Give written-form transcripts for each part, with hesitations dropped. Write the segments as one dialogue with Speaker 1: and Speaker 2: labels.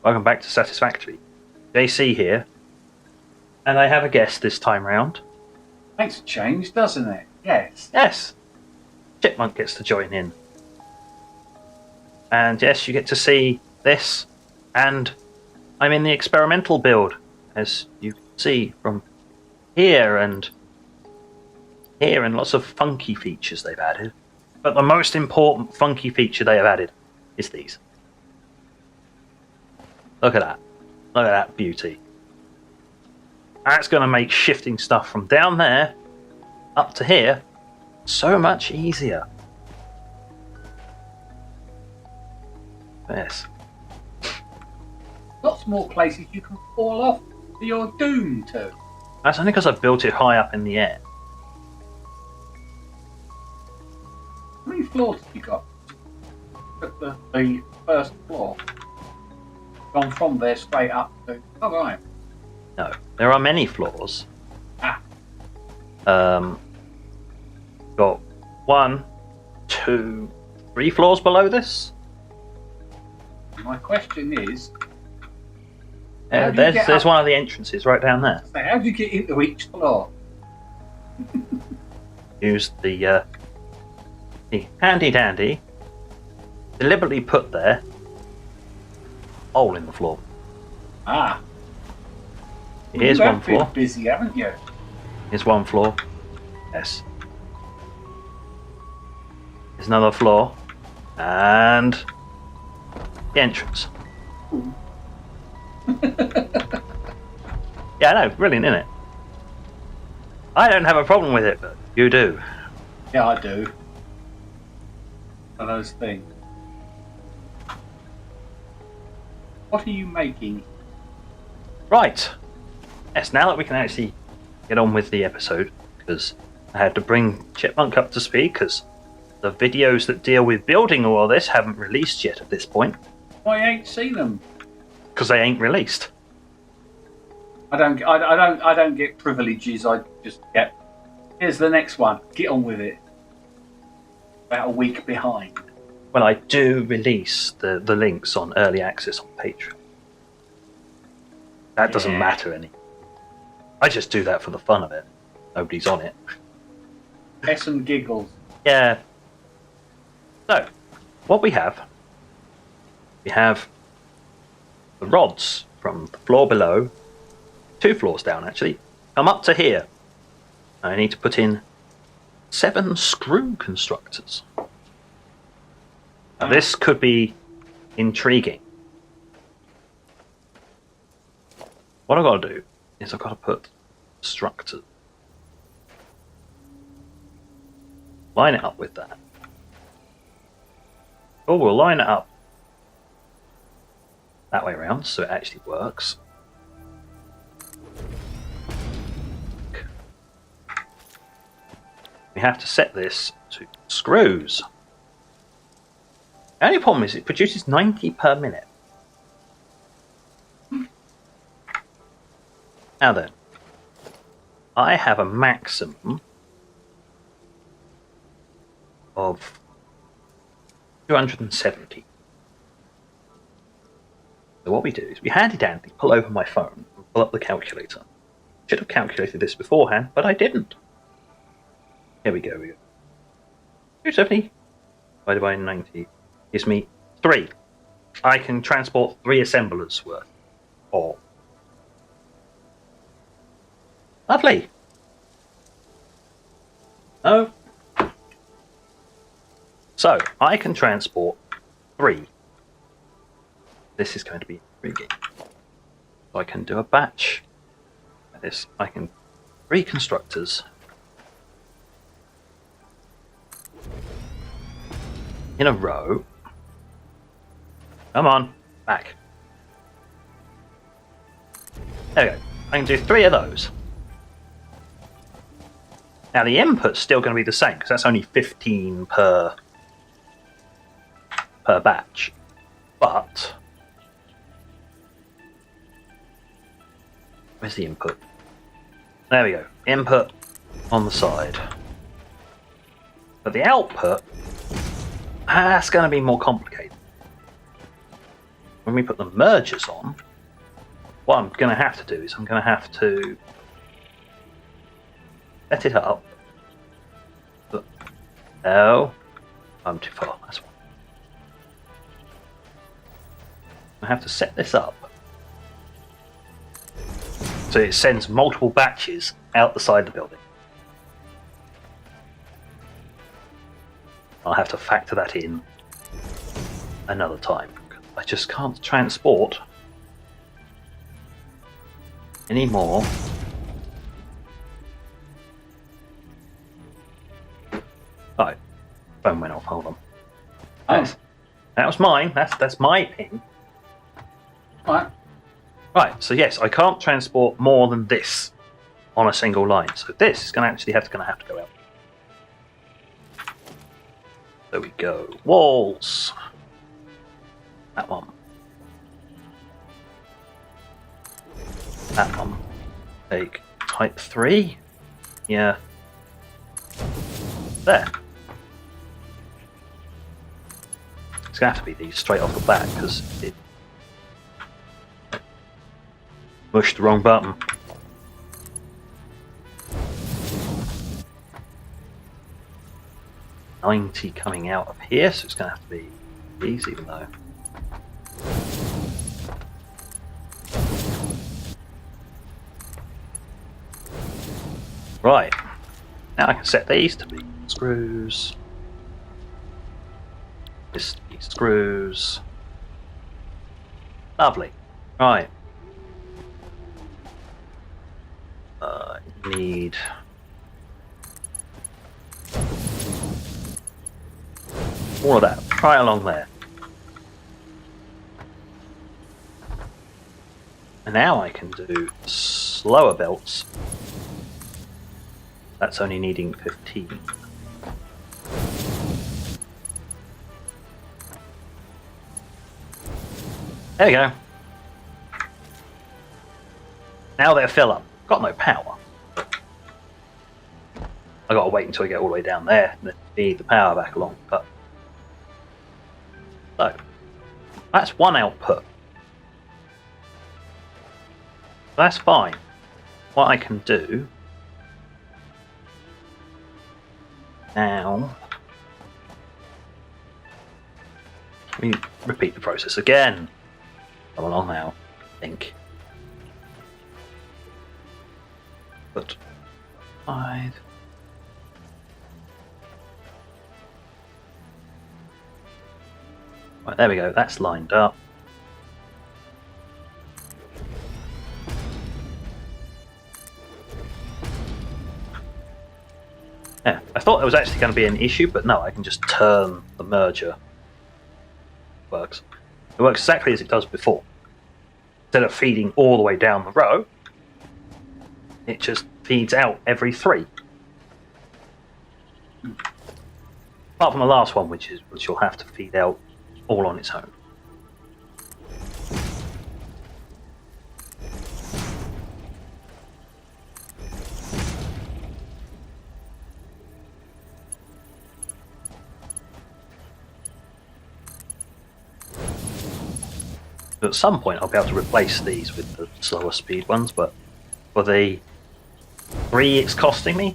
Speaker 1: Welcome back to Satisfactory. JC here, and I have a guest this time round.
Speaker 2: Makes a change, doesn't it? Yes.
Speaker 1: Yes, Chipmunk gets to join in. And yes, you get to see this, and I'm in the experimental build, as you can see from here and lots of funky features they've added. But the most important funky feature they have added is these. Look at that. Look at that beauty. That's going to make shifting stuff from down there up to here so much easier. Yes.
Speaker 2: Lots more places you can fall off that you're doomed to.
Speaker 1: That's only because I've built it high up in the air.
Speaker 2: How many floors have you got? At the first floor. Gone from there straight up to... Oh, right.
Speaker 1: No, there are many floors.
Speaker 2: Ah.
Speaker 1: Got 1, 2, 3 floors below this.
Speaker 2: My question is...
Speaker 1: There's one of the entrances right down there.
Speaker 2: So how do you get into each floor?
Speaker 1: Use the handy dandy, deliberately put there, hole in the floor.
Speaker 2: Ah.
Speaker 1: Here's one floor.
Speaker 2: You've been busy, haven't you?
Speaker 1: Here's one floor. Yes. Here's another floor. And the entrance. Yeah, I know, brilliant, isn't it? I don't have a problem with it, but you do.
Speaker 2: Yeah, I do. One of those things. What are you making?
Speaker 1: Right. Yes, now that we can actually get on with the episode, because I had to bring Chipmunk up to speed, because the videos that deal with building all of this haven't released yet at this point.
Speaker 2: I ain't seen them.
Speaker 1: Because they ain't released.
Speaker 2: I don't get privileges. I just get. Here's the next one. Get on with it. About a week behind.
Speaker 1: Well, I do release the links on early access on Patreon. That doesn't matter any. I just do that for the fun of it. Nobody's on it.
Speaker 2: S and giggles.
Speaker 1: Yeah. So, what we have the rods from the floor below, 2 floors down actually, come up to here. I need to put in 7 screw constructors. Now this could be intriguing. What I've got to do is I've got to put structures. Line it up with that. Oh, we'll line it up that way around so it actually works. We have to set this to screws. The only problem is it produces 90 per minute. Now then, I have a maximum of 270. So what we do is we handy dandy pull over my phone and pull up the calculator. Should have calculated this beforehand, but I didn't. Here we go. 270 divided by 90 gives me 3. I can transport 3 assemblers worth. Or lovely. Oh. So I can transport 3. This is going to be intriguing. So I can do a batch. This I can 3 constructors. In a row. Come on, back. There we go. I can do 3 of those. Now the input's still going to be the same because that's only 15 per batch. But where's the input? There we go. Input on the side. But the output, that's going to be more complicated. when we put the mergers on, what I'm going to have to do is I'm going to have to set it up. But, no, I'm too far. That's one. I have to set this up so it sends multiple batches out the side of the building. I'll have to factor that in another time. I just can't transport any more. Right, phone went off. Hold on. That was mine. That's my ping.
Speaker 2: Right.
Speaker 1: Right. So yes, I can't transport more than this on a single line. So this is going to have to go out. There we go. Walls. That one. That one. Take type 3. Yeah. There. It's going to have to be these straight off the bat because it mushed the wrong button. $90 coming out of here, so it's going to have to be these, even though. Right. Now I can set these to be screws. This to be screws. Lovely. Right. Need all of that right along there. And now I can do slower belts. That's only needing 15. There we go. Now they're fill up. Got no power. I gotta wait until I get all the way down there and then feed the power back along. But so that's one output. That's fine. What I can do now, let me repeat the process again. Come along now, I think. But 5. Right, there we go, that's lined up. Yeah, I thought there was actually going to be an issue, but no, I can just turn the merger. Works. It works exactly as it does before. Instead of feeding all the way down the row, it just feeds out every 3. Apart from the last one, which you'll have to feed out all on its own. At some point I'll be able to replace these with the slower speed ones, but for the 3 it's costing me,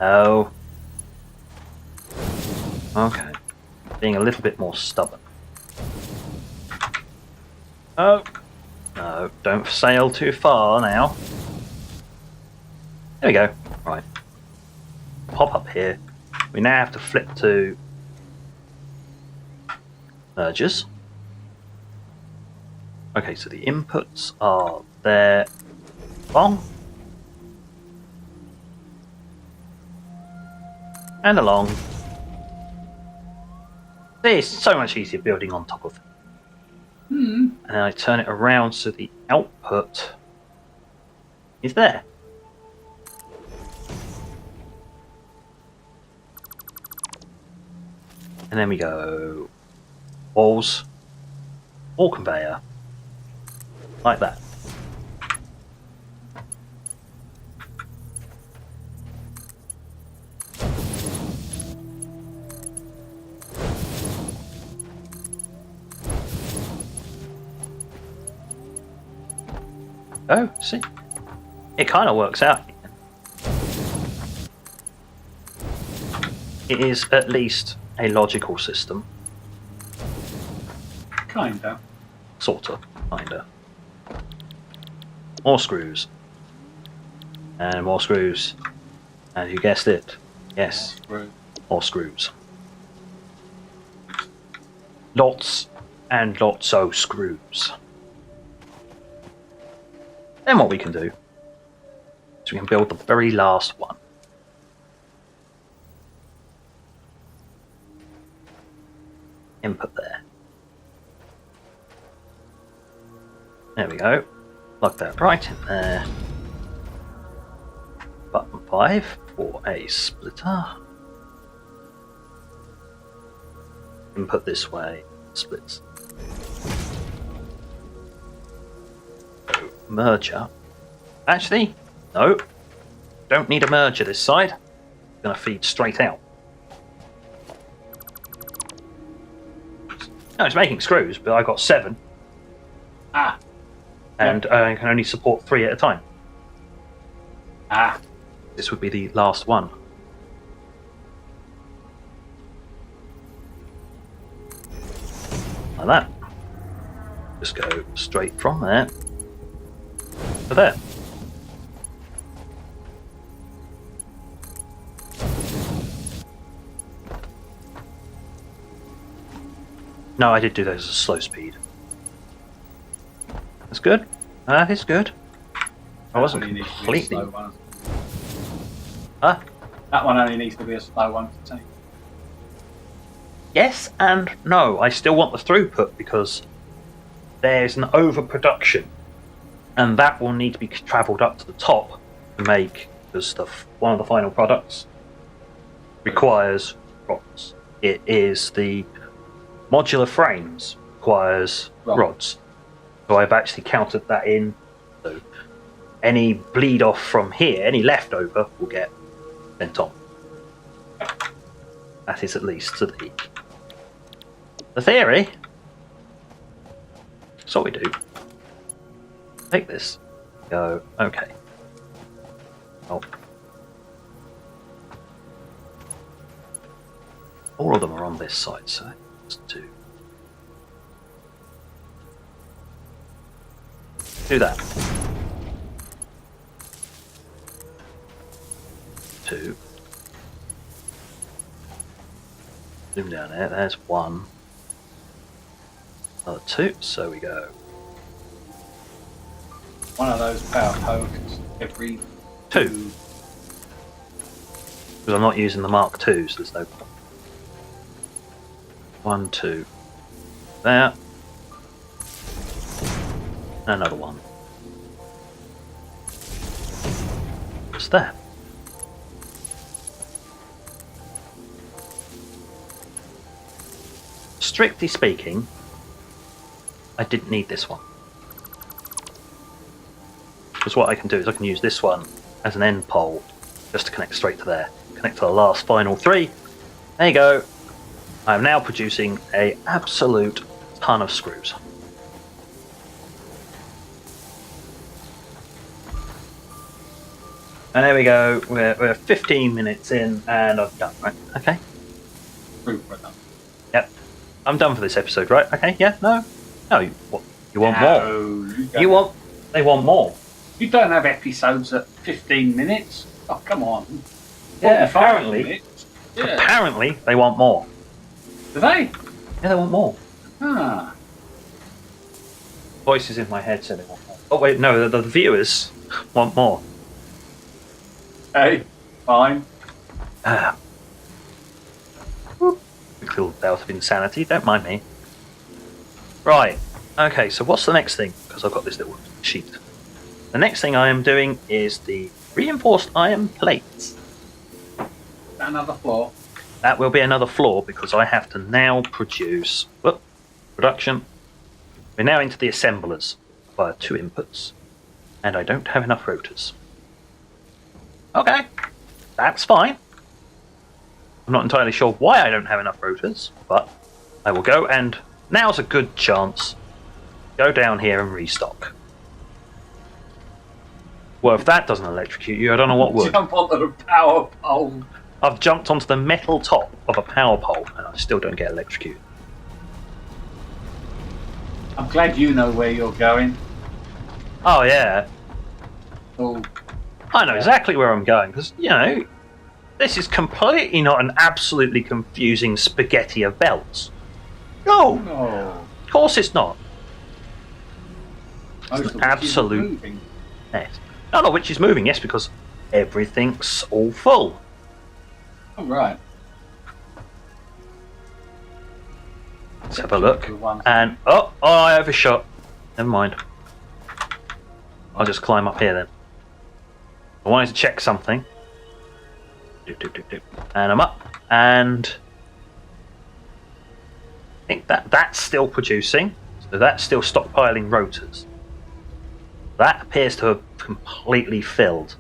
Speaker 1: oh, okay, being a little bit more stubborn. Oh, no, don't sail too far now. There we go. Right. Pop up here. We now have to flip to mergers. Okay, so the inputs are there along and along. It's so much easier building on top of it. And then I turn it around so the output is there. And then we go walls, wall conveyor, like that. Oh, see? It kind of works out. It is at least a logical system.
Speaker 2: Kinda.
Speaker 1: Sort of. Kinda. More screws. And more screws. And you guessed it. Yes. More screws. Lots and lots of screws. Then what we can do is we can build the very last one. Input there. There we go. Plug that right in there. Button 5 for a splitter. Input this way, splits. So, merger. Actually, no. Don't need a merger this side. It's going to feed straight out. No, it's making screws, but I got 7.
Speaker 2: Ah.
Speaker 1: And I can only support 3 at a time.
Speaker 2: Ah.
Speaker 1: This would be the last one. Like that. Just go straight from there to there. No, I did do those at a slow speed. That's good. That is good. I wasn't completely... Huh?
Speaker 2: That one only needs to be a slow one to take.
Speaker 1: Yes and no. I still want the throughput because there's an overproduction, and that will need to be travelled up to the top to make, because one of the final products requires rods. It is the modular frames requires rods. So I've actually counted that in. So any bleed off from here, any leftover, will get sent on. That is at least to the theory. So what we do. Take this. Go, okay. Oh. All of them are on this side, so let's do that. 2. Zoom down there, there's 1. Another 2, so we go.
Speaker 2: One of those power pokes every
Speaker 1: 2. Because I'm not using the Mark II, so there's no point. 1, 2. There. And another one. What's that? Strictly speaking, I didn't need this one. Because what I can do is I can use this one as an end pole just to connect straight to there. Connect to the last final 3. There you go. I am now producing an absolute ton of screws. And there we go. We're 15 minutes in, and I'm done. Right? Okay. Yep. I'm done for this episode. Right? Okay. Yeah. No. No. You want more? They want more.
Speaker 2: You don't have episodes at 15 minutes. Oh, come on.
Speaker 1: Yeah. Apparently.
Speaker 2: Minutes. Yeah.
Speaker 1: Apparently, they want more.
Speaker 2: Do they?
Speaker 1: Yeah, they want more.
Speaker 2: Ah.
Speaker 1: Voices in my head say they want more. Oh wait, no. The viewers want more.
Speaker 2: Hey, fine.
Speaker 1: Quick little bout of insanity, don't mind me. Right, okay, so what's the next thing? Because I've got this little sheet. The next thing I am doing is the reinforced iron plates.
Speaker 2: Another floor.
Speaker 1: That will be another floor because I have to now produce... Whoop, production. We're now into the assemblers via 2 inputs. And I don't have enough rotors. Okay, that's fine. I'm not entirely sure why I don't have enough rotors, but I will go, and now's a good chance. Go down here and restock. Well, if that doesn't electrocute you, I don't know what would.
Speaker 2: Jump onto the power pole.
Speaker 1: I've jumped onto the metal top of a power pole and I still don't get electrocuted.
Speaker 2: I'm glad you know where you're going.
Speaker 1: Oh, yeah.
Speaker 2: Oh,
Speaker 1: I know exactly where I'm going because, you know, this is completely not an absolutely confusing spaghetti of belts. No!
Speaker 2: no.
Speaker 1: Of course it's not.
Speaker 2: Most
Speaker 1: It's
Speaker 2: of
Speaker 1: an
Speaker 2: which isn't
Speaker 1: absolute
Speaker 2: moving.
Speaker 1: mess. None of which is moving, yes, because everything's all full.
Speaker 2: Oh, right.
Speaker 1: Let's have a look. And, oh, I overshot. Never mind. I'll just climb up here then. I wanted to check something. And I'm up. And I think that's still producing. So that's still stockpiling rotors. That appears to have completely filled.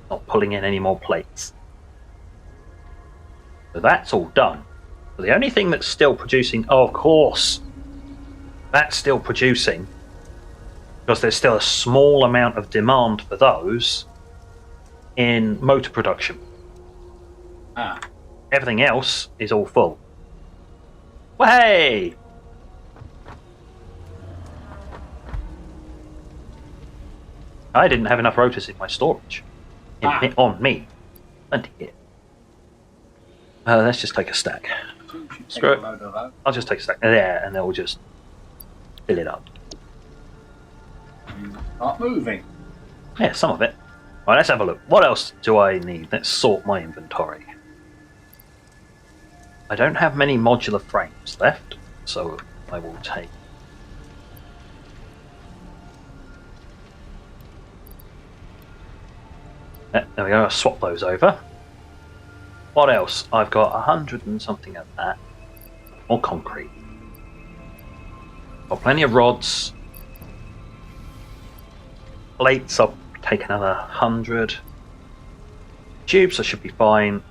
Speaker 1: Not pulling in any more plates. So that's all done. So the only thing that's still producing, oh, of course, that's still producing because there's still a small amount of demand for those in motor production.
Speaker 2: Ah.
Speaker 1: Everything else is all full. Well, hey! I didn't have enough rotors in my storage. On me. Plenty here. Let's just take a stack. Screw it. I'll just take a stack there and they'll just fill it up.
Speaker 2: Start moving.
Speaker 1: Yeah, some of it. Right, let's have a look. What else do I need? Let's sort my inventory. I don't have many modular frames left, so I will take. There we go, I'll swap those over. What else? I've got 100 and something of that. More concrete. Got plenty of rods. Plates, I'll take another 100. Tubes, I should be fine.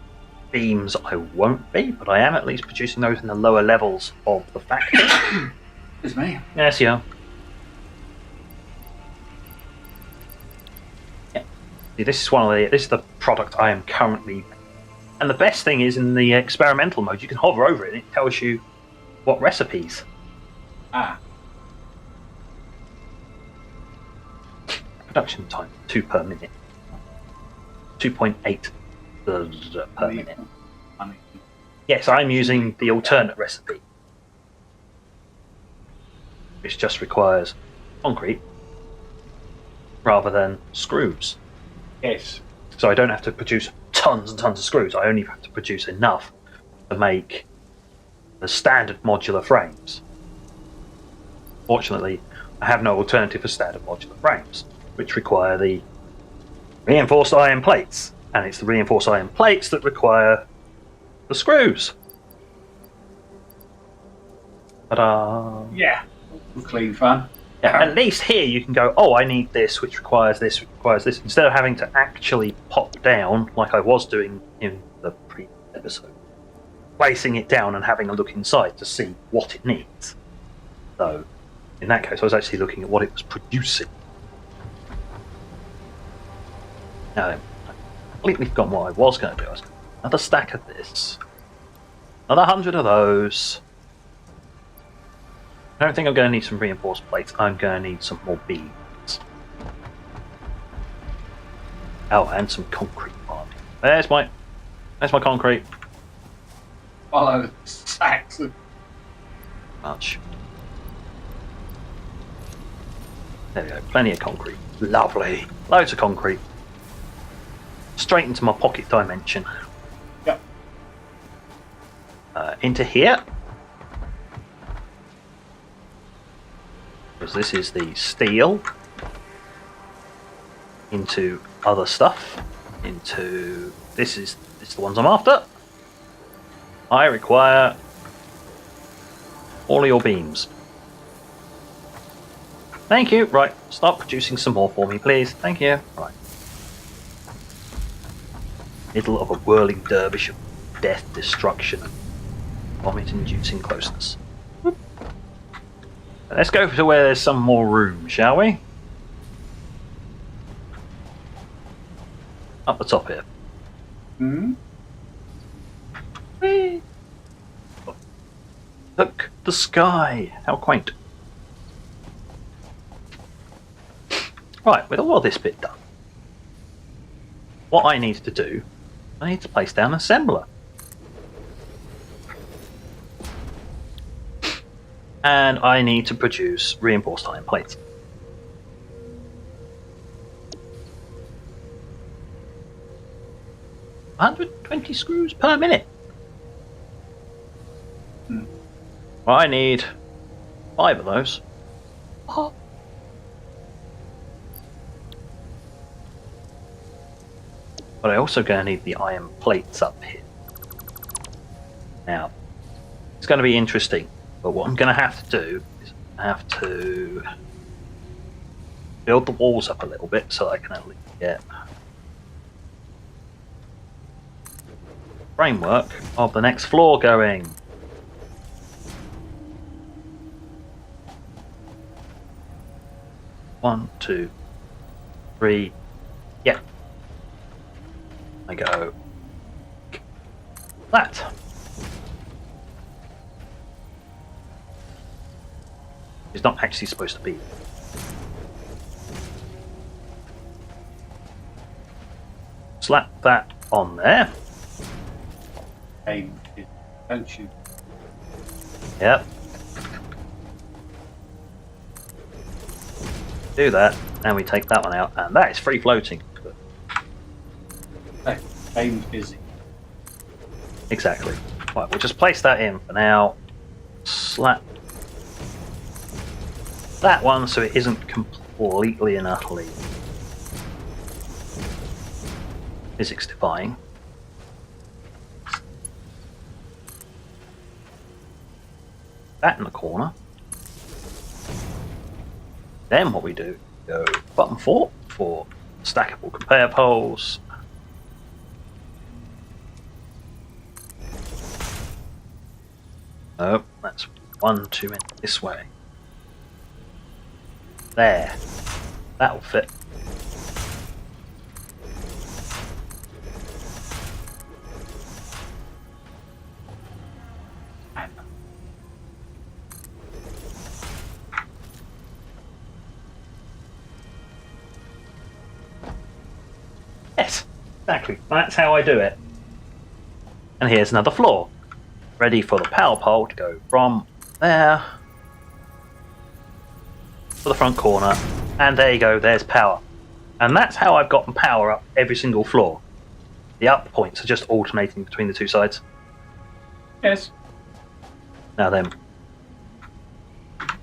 Speaker 1: Beams, I won't be, but I am at least producing those in the lower levels of the factory.
Speaker 2: It's me.
Speaker 1: Yes, yeah. See, this is this is the product I am currently. And the best thing is in the experimental mode, you can hover over it and it tells you what recipes.
Speaker 2: Ah.
Speaker 1: Production time 2 per minute. 2.8 per minute. Yes, I'm using the alternate recipe, which just requires concrete rather than screws.
Speaker 2: Yes.
Speaker 1: So I don't have to produce tons and tons of screws. I only have to produce enough to make the standard modular frames. Fortunately, I have no alternative for standard modular frames, which require the reinforced iron plates. And it's the reinforced iron plates that require the screws. Ta-da!
Speaker 2: Yeah. Clean fun.
Speaker 1: Yeah, at least here you can go, oh, I need this, which requires this, which requires this, instead of having to actually pop down, like I was doing in the previous episode. Placing it down and having a look inside to see what it needs. So, in that case, I was actually looking at what it was producing. Now then, I've completely forgotten what I was going to do. I was going to do another stack of this. Another 100 of those. I don't think I'm going to need some reinforced plates. I'm going to need some more beams. Oh, and some concrete. There's my concrete.
Speaker 2: Follow sacks.
Speaker 1: Much. There we go. Plenty of concrete. Lovely. Loads of concrete. Straight into my pocket dimension.
Speaker 2: Yep.
Speaker 1: Into here. Because this is the steel. Into other stuff. Into this is the ones I'm after. I require all of your beams. Thank you. Right, start producing some more for me, please. Thank you. Right. Middle of a whirling dervish of death, destruction, and vomit-inducing closeness. Let's go to where there's some more room, shall we? Up the top here.
Speaker 2: Hmm?
Speaker 1: Whee! Look, the sky! How quaint. Right, with all of this bit done, what I need to do, I need to place down an assembler. And I need to produce reinforced iron plates. $120 screws per minute. Well, I need 5 of those. Oh. But I also going to need the iron plates up here. Now, it's going to be interesting, but what I'm going to have to do is I have to build the walls up a little bit so I can at least get framework of the next floor going. One, two, three. Yeah. I go. That. It's not actually supposed to be. Slap that on there.
Speaker 2: Hey, don't you?
Speaker 1: Yep. Do that, and we take that one out, and that is free floating.
Speaker 2: Hey, game's busy.
Speaker 1: Exactly. Right, we'll just place that in for now. Slap that one so it isn't completely and utterly physics defying. That in the corner. Then what we do, go button 4 for stackable conveyor poles. Oh, that's one too many this way. There. That'll fit. Yes, exactly. That's how I do it. And here's another floor. Ready for the power pole to go from there to the front corner. And there you go, there's power. And that's how I've gotten power up every single floor. The up points are just alternating between the two sides.
Speaker 2: Yes.
Speaker 1: Now then,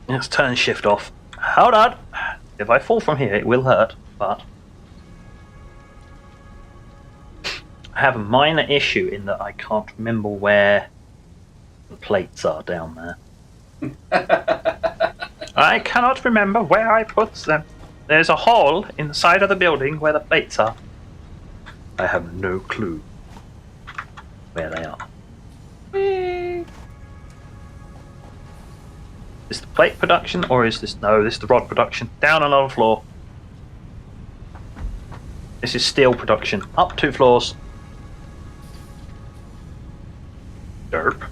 Speaker 1: let's turn shift off. Hold on. If I fall from here, it will hurt, but I have a minor issue in that I can't remember where the plates are down there. I cannot remember where I put them. There's a hole in the side of the building where the plates are. I have no clue where they are. Is the plate production or is this... No, this is the rod production. Down another floor. This is steel production. Up 2 floors. Derp.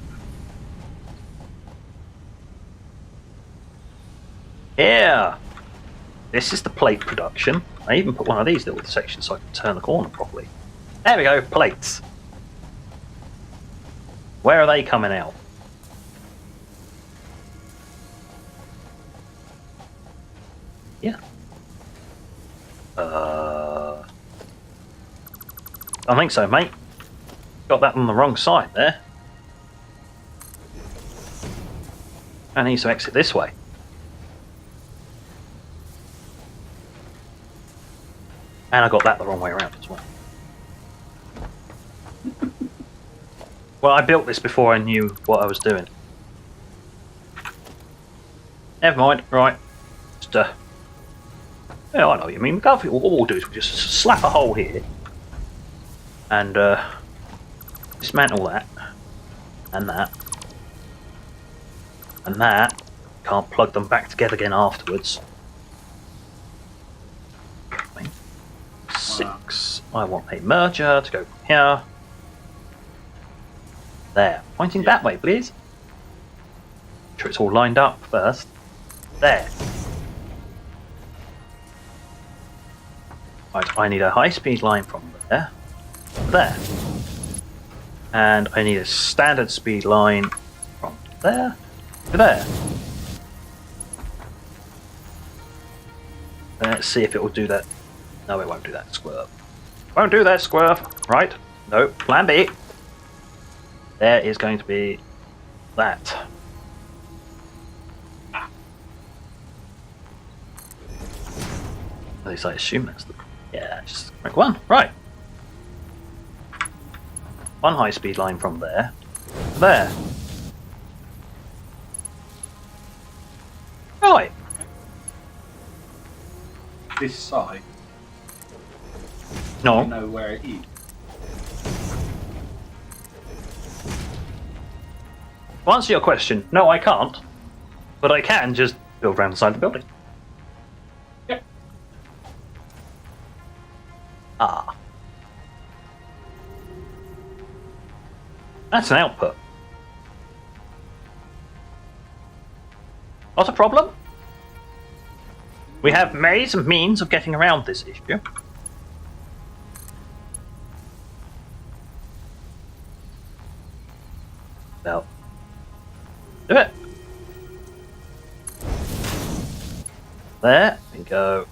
Speaker 1: Yeah. This is the plate production. I even put one of these little sections so I can turn the corner properly. There we go, plates. Where are they coming out? Yeah. I think so, mate. Got that on the wrong side there. I need to exit this way. And I got that the wrong way around as well. Well, I built this before I knew what I was doing. Never mind, right. Just, yeah, I know what you mean. What we'll do is we'll just slap a hole here. And, dismantle that. And that. And that. Can't plug them back together again afterwards. 6, I want a merger to go from here. There. Pointing that way, please. Make sure it's all lined up first. There. Right, I need a high-speed line from there to there. And I need a standard speed line from there to there. Let's see if it will do that. No, it won't do that, squirf. Won't do that, squirf. Right. No, plan B. There is going to be that. At least I assume that's the... Yeah, just the correct one. Right. One high-speed line from there to there. Right.
Speaker 2: This side.
Speaker 1: No.
Speaker 2: I know where it is.
Speaker 1: To answer your question, no, I can't. But I can just build around the side of the building.
Speaker 2: Yep.
Speaker 1: Ah. That's an output. Not a problem. We have ways and means of getting around this issue. Well, do it. There we go.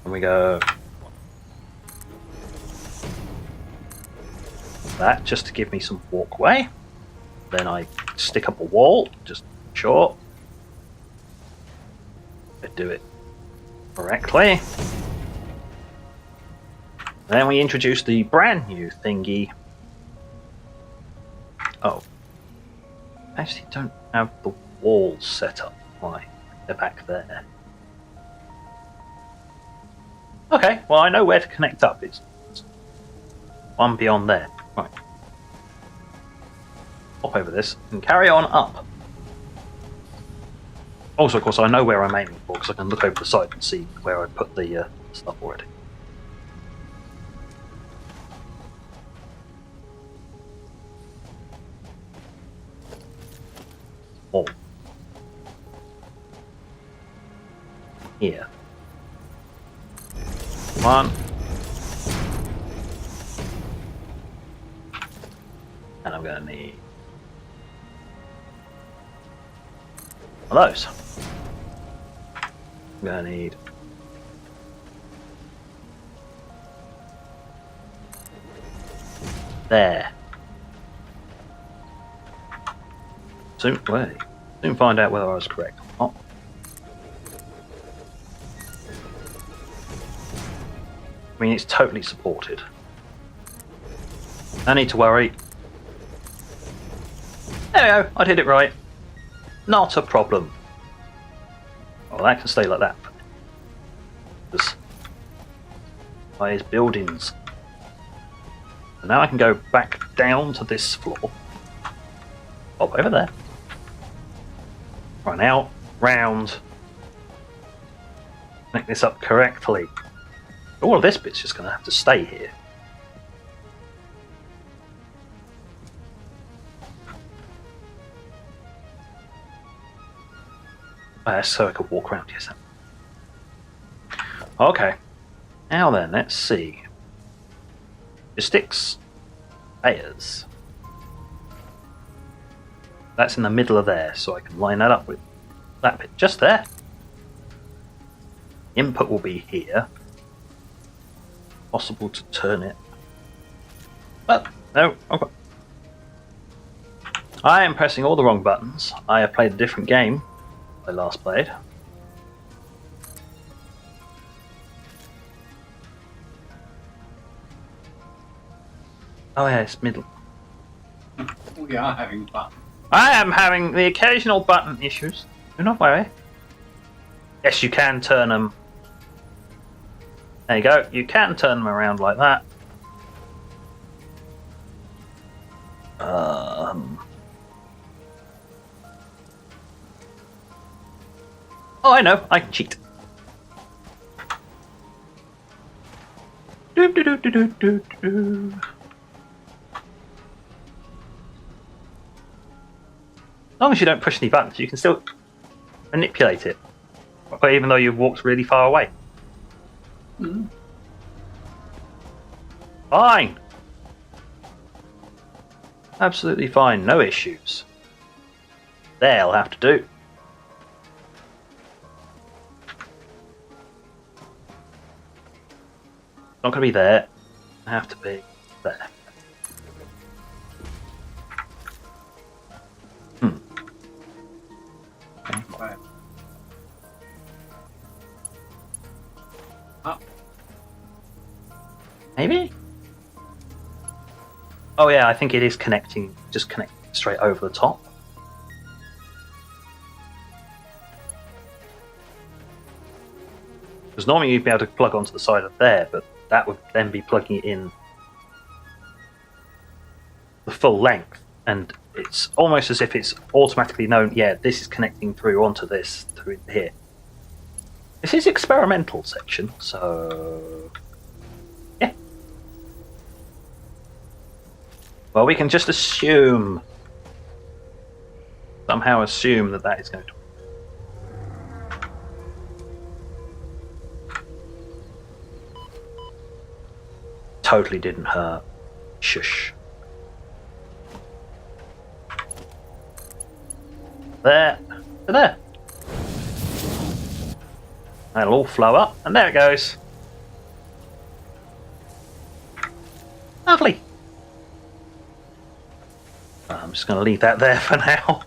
Speaker 1: And we go. That just to give me some walkway. Then I stick up a wall, just sure. I do it correctly. Then we introduce the brand new thingy. Oh. I actually don't have the walls set up. Why? They're back there. Okay, well I know where to connect up. It's one beyond there. Right. Hop over this and carry on up. Also, of course, I know where I'm aiming for because I can look over the side and see where I put the stuff already. Oh. Here. One. And I'm going to need one of those. I'm going to need there. Soon find out whether I was correct or not. I mean, it's totally supported. No need to worry. There we go, I did it right. Not a problem. Well, that can stay like that. Because by his buildings. And now I can go back down to this floor. Hop over there. Run out, round. Make this up correctly. All of this bit's just going to have to stay here. So I could walk around, yes. Okay. Now then, let's see. Logistics. Layers. That's in the middle of there, so I can line that up with that bit just there. Input will be here. Possible to turn it. But, no, okay. I am pressing all the wrong buttons. I have played a different game I last played. Oh yeah, it's middle.
Speaker 2: We are having fun.
Speaker 1: I am having the occasional button issues. Do not worry. Yes, you can turn them. There you go. You can turn them around like that. Oh, I know. I can cheat. Do-do-do-do-do-do-do. As long as you don't push any buttons, you can still manipulate it, even though you've walked really far away.
Speaker 2: Mm.
Speaker 1: Fine. Absolutely fine, no issues. They'll have to do. Not going to be there. I have to be there.
Speaker 2: Right. Up.
Speaker 1: Maybe? Oh yeah, I think it is connecting, just connecting straight over the top. Because normally you'd be able to plug onto the side of there, but that would then be plugging it in the full length. And it's almost as if it's automatically known, yeah, this is connecting through onto this, through here. This is experimental section, so... yeah. Well, we can just assume... somehow assume that that is going to... totally didn't hurt. Shush. There. There. That'll all flow up, and there it goes. Lovely. I'm just going to leave that there for now,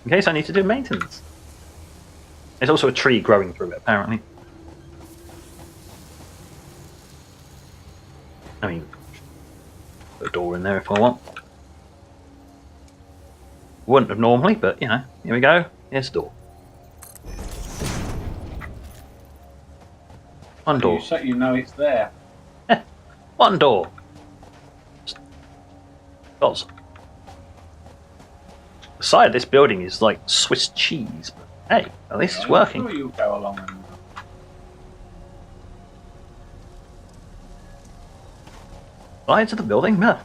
Speaker 1: in case I need to do maintenance. There's also a tree growing through it, apparently. I mean, put a door in there if I want. Wouldn't have normally, but you know, here we go. Here's the door. One door.
Speaker 2: So you know it's there.
Speaker 1: One door. Dots. The side of this building is like Swiss cheese, but hey, at least it's working.
Speaker 2: Sure you'll go along and...
Speaker 1: Sides of the building? No.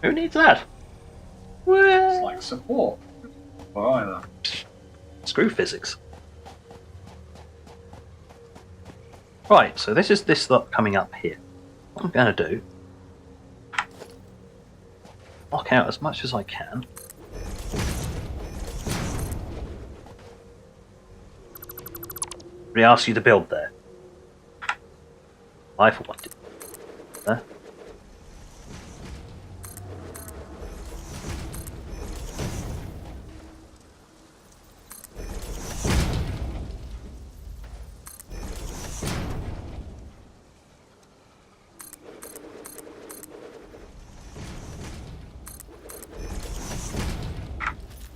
Speaker 1: Who needs that?
Speaker 2: It's like support. Or either.
Speaker 1: Screw physics. Right, so this is this lot coming up here. What I'm going to do, knock out as much as I can. We ask you to build there. I for one did. There.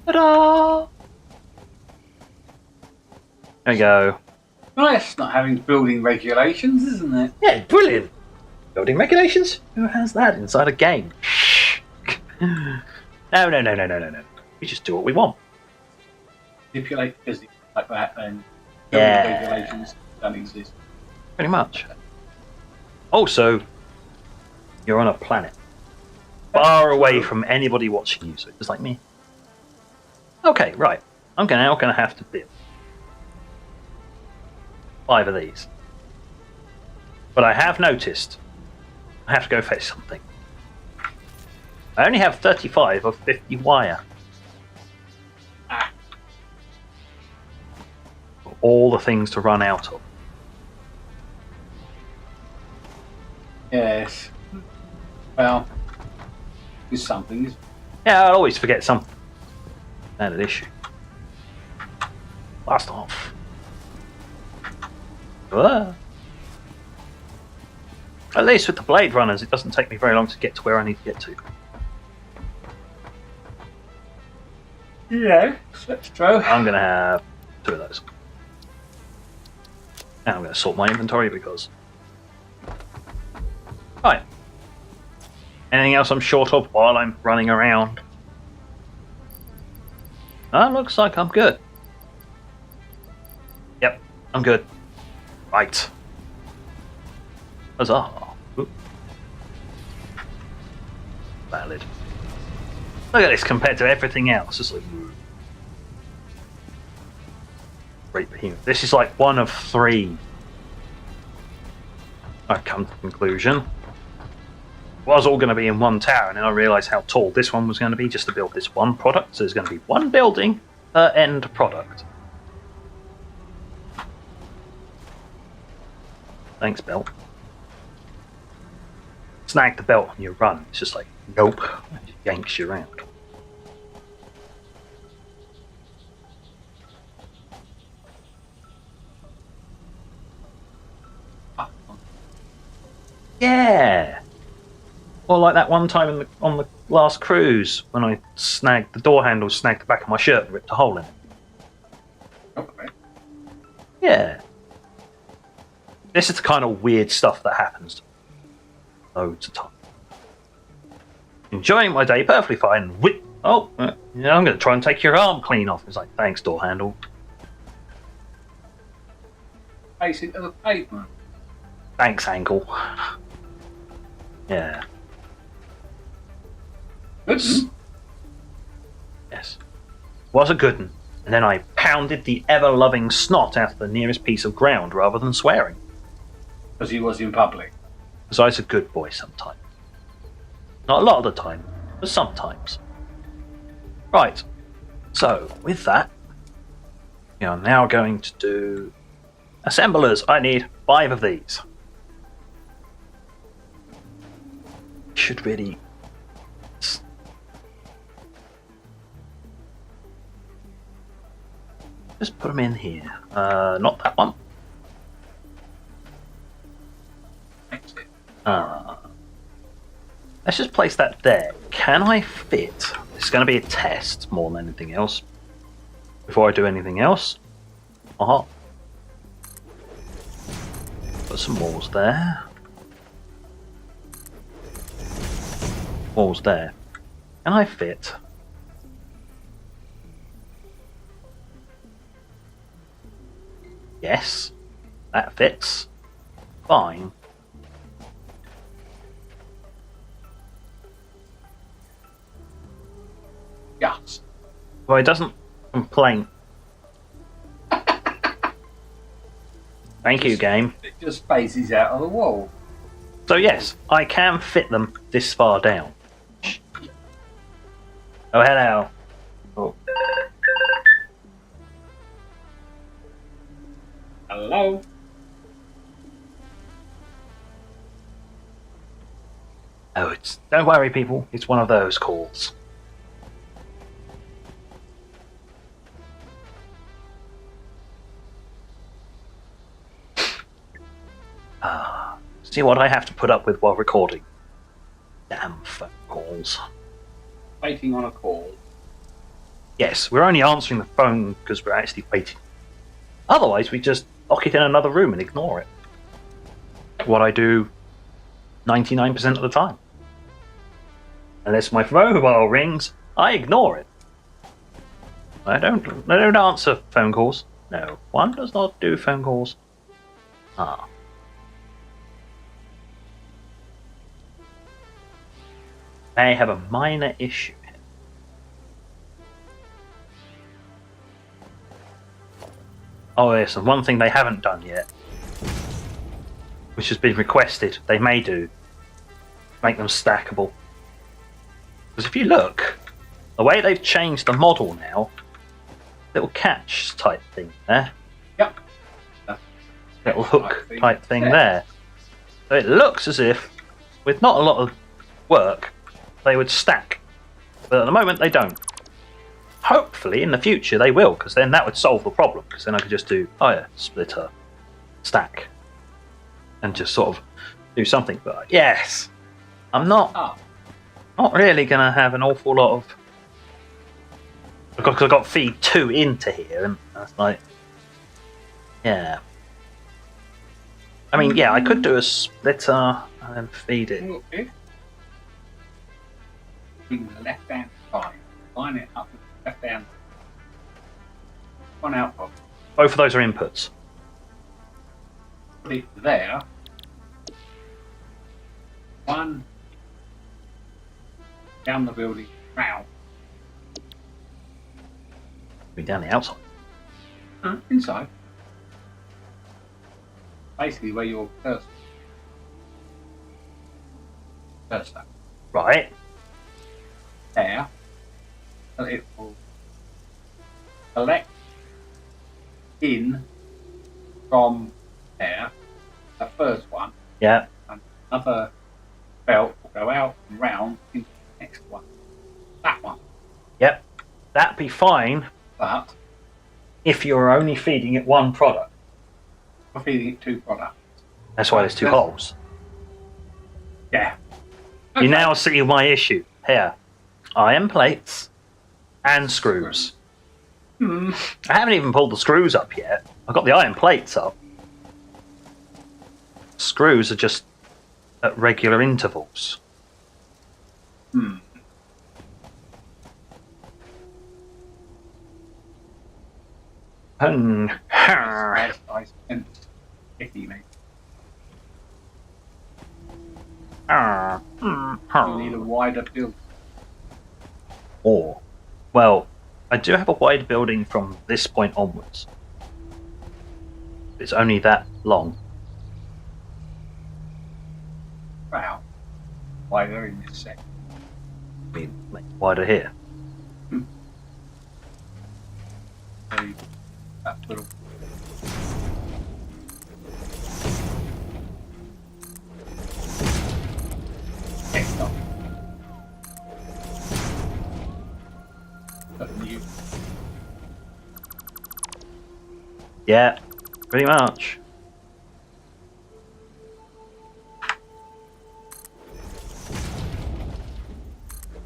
Speaker 1: Ta-da! There we go.
Speaker 2: Nice not having building regulations, isn't it?
Speaker 1: Yeah, brilliant. Building regulations? Who has that inside a game? No. We just do what we want.
Speaker 2: Manipulate physics like that, and
Speaker 1: Yeah.
Speaker 2: building regulations don't exist.
Speaker 1: Pretty much. Also, you're on a planet far away from anybody watching you, so just like me. Okay, right. I'm now going to have to build 5 of these. But I have noticed I have to go fetch something. I only have 35 of 50 wire. All the things to run out of.
Speaker 2: Yes. Well, it's something. Isn't it?
Speaker 1: Yeah, I'll always forget something. Not an issue. Blast off. Ah. At least with the Blade Runners, it doesn't take me very long to get to where I need to get to.
Speaker 2: Yeah, that's true.
Speaker 1: I'm going to have 2 of those. And I'm going to sort my inventory because... Right. Anything else I'm short of while I'm running around? Looks like I'm good. Yep, I'm good. Right. Huzzah. Oop. Valid. Look at this compared to everything else. It's like... Great behemoth. This is like one of 3. I've come to the conclusion. It was all going to be in one tower, and then I realised how tall this one was going to be just to build this one product. So there's going to be one building per end product. Thanks, belt. Snag the belt and you run. It's just like, nope. It just yanks you around. Yeah! Or like that one time on the last cruise when I snagged the door handle, snagged the back of my shirt and ripped a hole in it.
Speaker 2: Okay.
Speaker 1: Yeah. This is the kind of weird stuff that happens loads of time. Enjoying my day perfectly fine. I'm going to try and take your arm clean off. It's like, thanks, door handle.
Speaker 2: Face into the pavement.
Speaker 1: Thanks, ankle. Yeah.
Speaker 2: Good.
Speaker 1: Yes. Was a good one. And then I pounded the ever-loving snot out of the nearest piece of ground rather than swearing.
Speaker 2: Because he was in public.
Speaker 1: Because I was a good boy sometimes. Not a lot of the time, but sometimes. Right. So, with that, we are now going to do assemblers. I need 5 of these. Should really... just put them in here. Not that one. Let's just place that there. Can I fit? It's going to be a test more than anything else. Before I do anything else. Put some walls there. Walls there. Can I fit? Yes. That fits. Fine.
Speaker 2: Yes.
Speaker 1: Well, it doesn't complain. Thank you, game.
Speaker 2: It just phases out of the wall.
Speaker 1: So yes, I can fit them this far down. Oh, hello. Oh.
Speaker 2: Hello?
Speaker 1: Oh, don't worry, people. It's one of those calls. See what I have to put up with while recording. Damn phone calls.
Speaker 2: Waiting on a call.
Speaker 1: Yes, we're only answering the phone because we're actually waiting. Otherwise, we just lock it in another room and ignore it. What I do 99% of the time. Unless my mobile rings, I ignore it. I don't answer phone calls. No, one does not do phone calls. I have a minor issue here. Oh yes, and one thing they haven't done yet, which has been requested, they may do, make them stackable. Because if you look, the way they've changed the model now, little catch type thing there.
Speaker 2: Yep.
Speaker 1: Little hook type thing there. So it looks as if, with not a lot of work, they would stack. But at the moment they don't. Hopefully in the future they will, because then that would solve the problem. Because then I could just do, splitter, stack, and just sort of do something. But yes, I'm not really going to have an awful lot of... Because I've got feed 2 into here, and that's like... Yeah. I mean, yeah, I could do a splitter and then feed it.
Speaker 2: In the left hand side. Line it up with the left hand. One output.
Speaker 1: Both of those are inputs.
Speaker 2: Put it there. One down the building, round.
Speaker 1: Be down the outside.
Speaker 2: Inside. Basically where your cursor.
Speaker 1: Right.
Speaker 2: There. So it will select in from there, the first one.
Speaker 1: Yeah.
Speaker 2: And another belt will go out and round into the next one. That one.
Speaker 1: Yep. That'd be fine
Speaker 2: But
Speaker 1: if you're only feeding it one product.
Speaker 2: we're feeding it two products.
Speaker 1: That's why there's two holes.
Speaker 2: Yeah.
Speaker 1: You now see my issue. Here. Iron plates and screws. I haven't even pulled the screws up yet. I've got the iron plates up. Screws are just at regular intervals.
Speaker 2: Nice and icky, mate. You need a wider build.
Speaker 1: Or, well, I do have a wide building from this point onwards. It's only that long.
Speaker 2: Wow. Wider in this section.
Speaker 1: I mean, make it wider here.
Speaker 2: So that little. Excellent.
Speaker 1: Yeah, pretty much.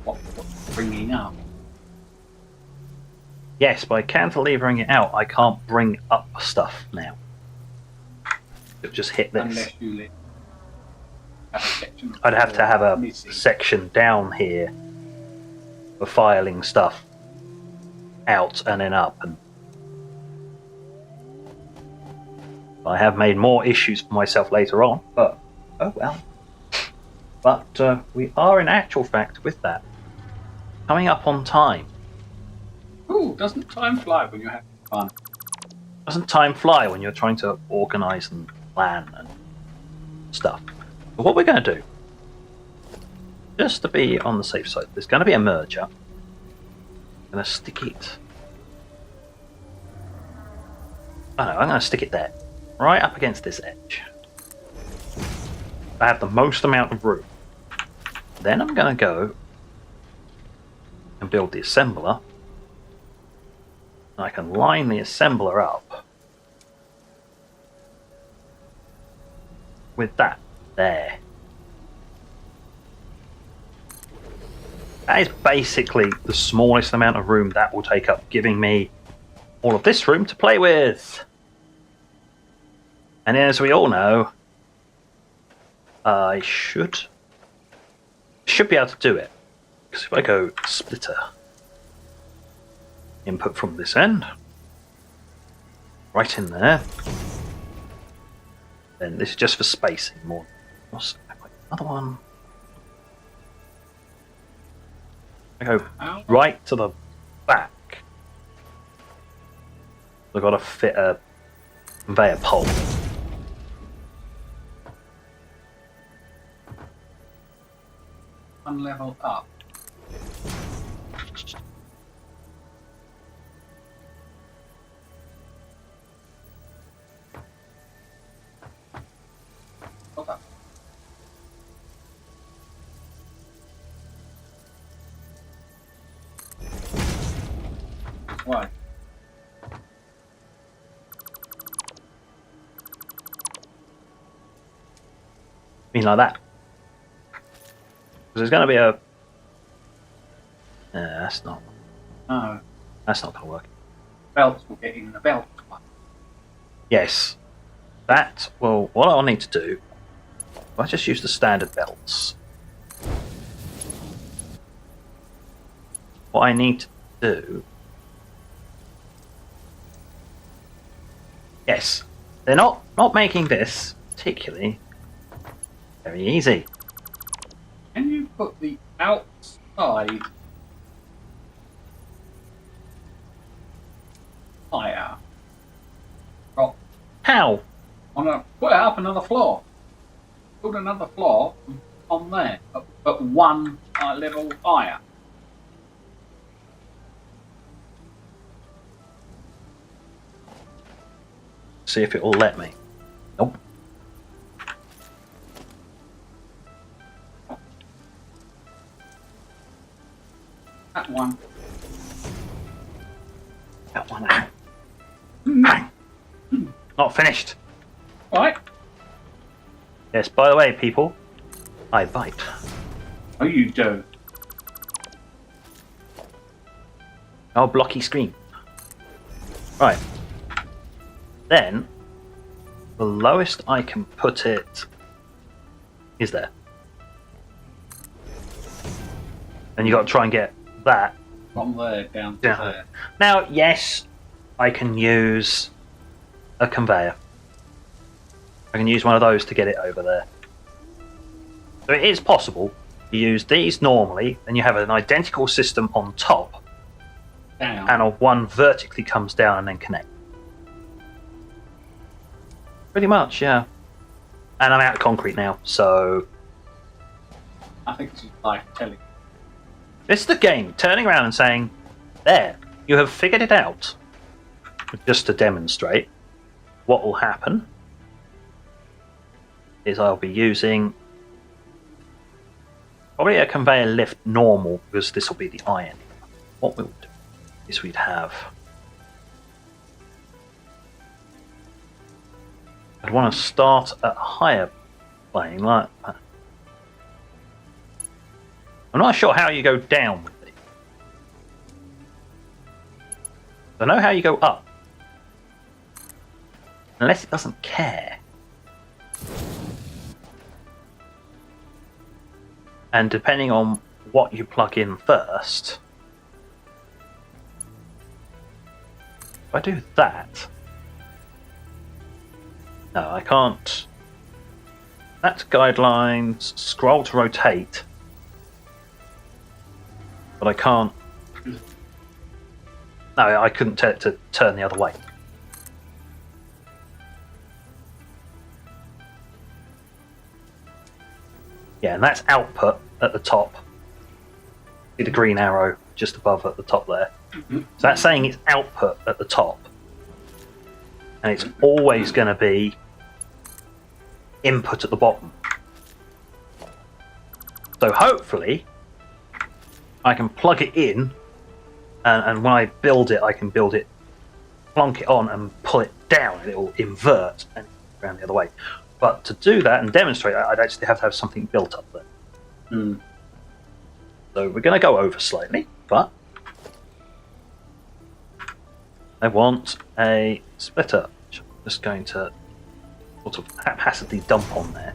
Speaker 2: What's bringing up?
Speaker 1: Yes, by cantilevering it out, I can't bring up stuff now. It'll just hit this.
Speaker 2: Unless you have a section.
Speaker 1: I'd have to have a
Speaker 2: missing.
Speaker 1: section down here for filing stuff out and then up. And I have made more issues for myself later on, but oh well. But we are in actual fact with that coming up on time.
Speaker 2: Ooh, doesn't time fly when you're having fun?
Speaker 1: Doesn't time fly when you're trying to organise and plan and stuff? But what we're going to do, just to be on the safe side, there's going to be a merger. I'm going to stick it. Oh no, I'm going to stick it there, right up against this edge. I have the most amount of room. Then I'm going to go and build the assembler. I can line the assembler up with that there. That is basically the smallest amount of room that will take up, giving me all of this room to play with. And as we all know, I should be able to do it. Because if I go splitter, input from this end, right in there, then this is just for spacing more. Another one. I go right to the back. I've got to fit a conveyor pole.
Speaker 2: One level up. Okay. Why?
Speaker 1: Mean like that. Because there's going to be a. That's not.
Speaker 2: No.
Speaker 1: That's not going to work.
Speaker 2: Belts will get in the belt one.
Speaker 1: Yes. That. Well, what I'll need to do. If I just use the standard belts. What I need to do. Yes. They're not making this particularly very easy.
Speaker 2: put the outside higher.
Speaker 1: How?
Speaker 2: Put it up another floor. Build another floor on there, but one level higher.
Speaker 1: See if it will let me. Nope.
Speaker 2: That one.
Speaker 1: That one out. Not finished.
Speaker 2: Right.
Speaker 1: Yes, by the way, people, I bite.
Speaker 2: Oh, you do.
Speaker 1: Oh, blocky screen. Right. Then, the lowest I can put it is there. And you got to try and get that
Speaker 2: From there down to
Speaker 1: down.
Speaker 2: there.
Speaker 1: Now, yes, I can use a conveyor. I can use one of those to get it over there. So it is possible to use these normally, and you have an identical system on top,
Speaker 2: Down.
Speaker 1: and one vertically comes down and then connects. Pretty much, yeah. And I'm out of concrete now, so
Speaker 2: I think it's like telling.
Speaker 1: this is the game turning around and saying, there, you have figured it out. Just to demonstrate what will happen is I'll be using probably a conveyor lift normal, because this will be the iron. What we'll do is we'd have, I'd want to start at a higher plane like that. I'm not sure how you go down with it. I know how you go up. Unless it doesn't care. And depending on what you plug in first, if I do that, no, I can't. That's guidelines, scroll to rotate, but I can't. No, I couldn't tell it to turn the other way. Yeah, and that's output at the top. See the green arrow just above at the top there.
Speaker 2: Mm-hmm.
Speaker 1: So that's saying it's output at the top. And it's always going to be input at the bottom. So hopefully I can plug it in, and when I build it, I can build it, plonk it on and pull it down, and it will invert and around the other way. But to do that and demonstrate that, I'd actually have to have something built up there.
Speaker 2: Mm.
Speaker 1: So we're going to go over slightly, but I want a splitter, which I'm just going to sort of haphazardly dump on there.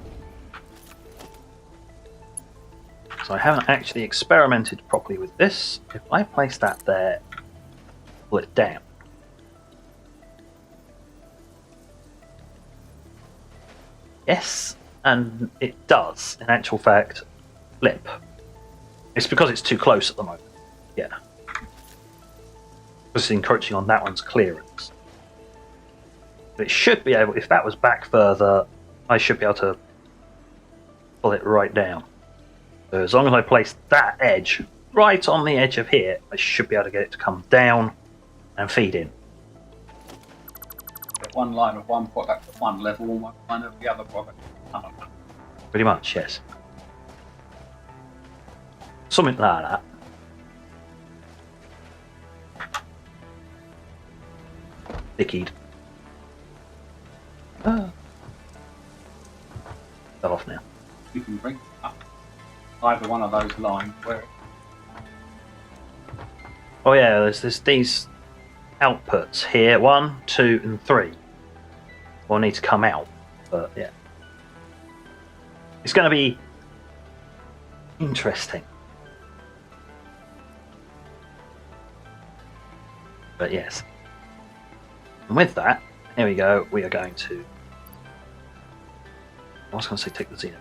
Speaker 1: So I haven't actually experimented properly with this. If I place that there, pull it down. Yes, and it does, in actual fact, flip. It's because it's too close at the moment. Yeah. Because it's encroaching on that one's clearance. But it should be able, if that was back further, I should be able to pull it right down. So as long as I place that edge right on the edge of here, I should be able to get it to come down and feed in.
Speaker 2: Get one line of one product at one level and one line of the other product at another.
Speaker 1: Pretty much, yes. Something like that. Dickied. Fell off now.
Speaker 2: You can bring up either one of those lines where
Speaker 1: Oh yeah, there's these outputs here, 1, 2, and 3. Will need to come out, but yeah. It's going to be interesting. But yes. And with that, here we go, we are going to... I was going to say take the Xeno.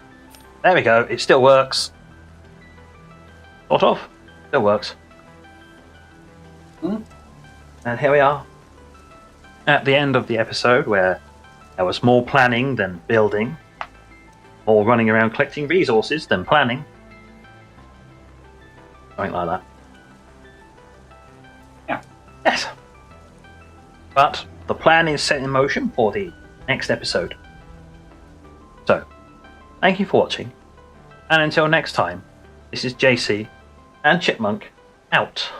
Speaker 1: There we go, it still works. Sort of. Still works. And here we are. At the end of the episode where there was more planning than building. More running around collecting resources than planning. Something like that.
Speaker 2: Yeah.
Speaker 1: Yes. But the plan is set in motion for the next episode. So, thank you for watching. And until next time, this is JC and Chipmunk out.